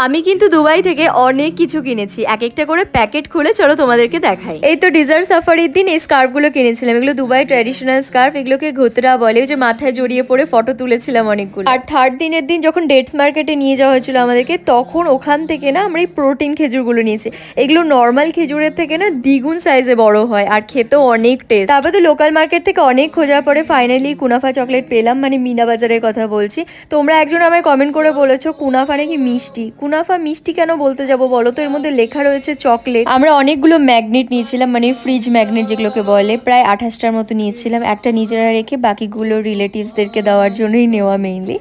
আমি কিন্তু দুবাই থেকে অনেক কিছু কিনেছি, এক একটা করে প্যাকেট খুলে চলো তোমাদেরকে দেখাই। এই তো ডিজার্ট সাফারির দিন এই স্কার্ফগুলো কিনেছিলাম, এগুলো দুবাই ট্র্যাডিশনাল স্কার্ফ, এগুলোকে ঘুতরা বলে, যে মাথায় জড়িয়ে পরে ফটো তুলেছিলাম অনেকগুলো। আর থার্ড দিনের দিন যখন ডেটস মার্কেটে নিয়ে যাওয়া হয়েছিল আমাদেরকে, তখন ওখান থেকে না আমরা এই প্রোটিন খেজুরগুলো নিয়েছি। এগুলো নর্মাল খেজুরের থেকে না দ্বিগুণ সাইজে বড় হয় আর খেতেও অনেক টেস্ট। তারপর তো লোকাল মার্কেট থেকে অনেক খোঁজার পরে ফাইনালি কুনাফা চকলেট পেলাম, মানে মিনা বাজারের কথা বলছি। তোমরা একজন আমায় কমেন্ট করে বলেছো কুনাফা নাকি মিষ্টি। কুনাফা মিষ্টি কেন বলতে যাবো বলো তো, এর মধ্যে লেখা রয়েছে চকলেট। আমরা অনেকগুলো ম্যাগনেট নিয়েছিলাম, মানে ফ্রিজ ম্যাগনেট যেগুলোকে বলে, প্রায় 28টার মতো নিয়েছিলাম। একটা নিজেরা রেখে বাকিগুলো রিলেটিভসদেরকে দেওয়ার জন্যই নেওয়া মেইনলি।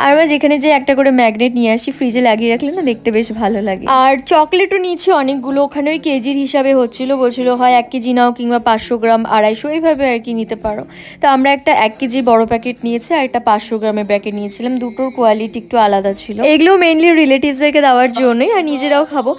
আর আমরা যেখানে যে একটা করে ম্যাগনেট নিয়ে আসি, ফ্রিজে লাগিয়ে রাখলে না দেখতে বেশ ভালো লাগে। আর চকলেটও নিয়েছি অনেকগুলো, ওখানে ওই কেজির হিসাবে হচ্ছিল, বলছিল হয় 1 কেজি নাও কিংবা 500 গ্রাম 250 এইভাবে আর কি নিতে পারো। তো আমরা একটা 1 কেজি বড় প্যাকেট নিয়েছি আর একটা 500 গ্রামের প্যাকেট নিয়েছিলাম, দুটোর কোয়ালিটি একটু আলাদা ছিল। এগুলো মেইনলি রিলেটিভসদেরকে দেওয়ার জন্যই, আর নিজেরাও খাবো।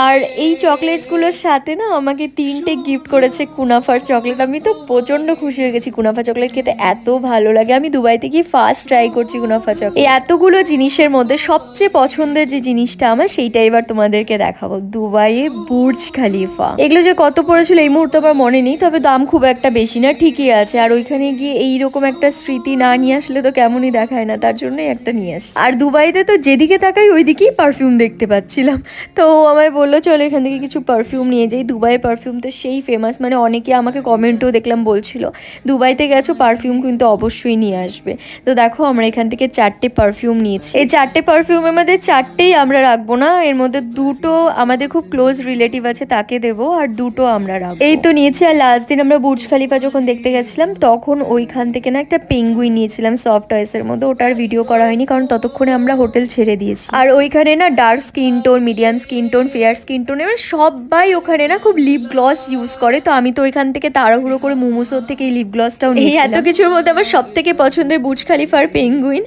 আর এই চকলেটসগুলোর সাথে না আমাকে 3টে গিফট করেছে কুনাফার চকলেট। আমি তো প্রচন্ড খুশি হয়ে গেছি, কুনাফা চকলেট খেতে এত ভালো লাগে। আমি দুবাইতে গিয়ে ফার্স্ট ট্রাই করছি কুনাফা চকলেট। এই এতগুলো জিনিসের মধ্যে সবচেয়ে পছন্দের যে জিনিসটা আমার, সেইটা এবার তোমাদেরকে দেখাবো। দুবাইয়ে বুর্জ খালিফা, এগুলো যে কত পড়েছিল এই মুহূর্তে আমার মনে নেই, তবে দাম খুব একটা বেশি না, ঠিকই আছে। আর ওইখানে গিয়ে এইরকম একটা স্মৃতি না নিয়ে আসলে তো কেমনই দেখায় না, তার জন্যই একটা নিয়ে আসি। আর দুবাইতে তো যেদিকে তাকাই ওইদিকেই পারফিউম দেখতে পাচ্ছিলাম, তো আমায় বললো চলো এখান থেকে কিছু পারফিউম নিয়ে যাই। দুবাইয়ের পারফিউম তো সেই ফেমাস, মানে অনেকে আমাকে কমেন্টও দেখলাম বলছিল দুবাইতে গেছো পারফিউম কিন্তু অবশ্যই নিয়ে আসবে। তো দেখো আমরা এখান থেকে 4টে পারফিউম নিয়েছি। এই 4টে পারফিউমের মধ্যে 4টেই আমরা রাখবো না, এর মধ্যে 2টো আমাদের খুব ক্লোজ রিলেটিভ আছে তাকে দেবো, আর 2টো আমরা রাখবো। এই তো নিয়েছি। আর লাস্ট দিন আমরা বুর্জ খালিফা যখন দেখতে গেছিলাম, তখন ওইখান থেকে না একটা পেঙ্গুইন নিয়েছিলাম সফট টয়েসের মধ্যে, ওটার ভিডিও করা হয়নি কারণ ততক্ষণে আমরা হোটেল ছেড়ে দিয়েছি। আর ওইখানে না dark skin tone, medium skin tone, fair skin tone, এবার সবাই ওখানে না খুব লিপ গ্লস ইউজ করে। তো আমি তো ওইখান থেকে তাড়াহুড়ো করে মোমোসোর থেকে এই লিপ গ্লসটাও নিয়েছি। এত কিছুর মধ্যে আমার সব থেকে পছন্দের বুর্জ খালিফার পেঙ্গুইন।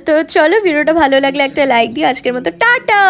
তো চলো ভিডিওটা ভালো লাগলে একটা লাইক দিও। আজকের মতো টাটা।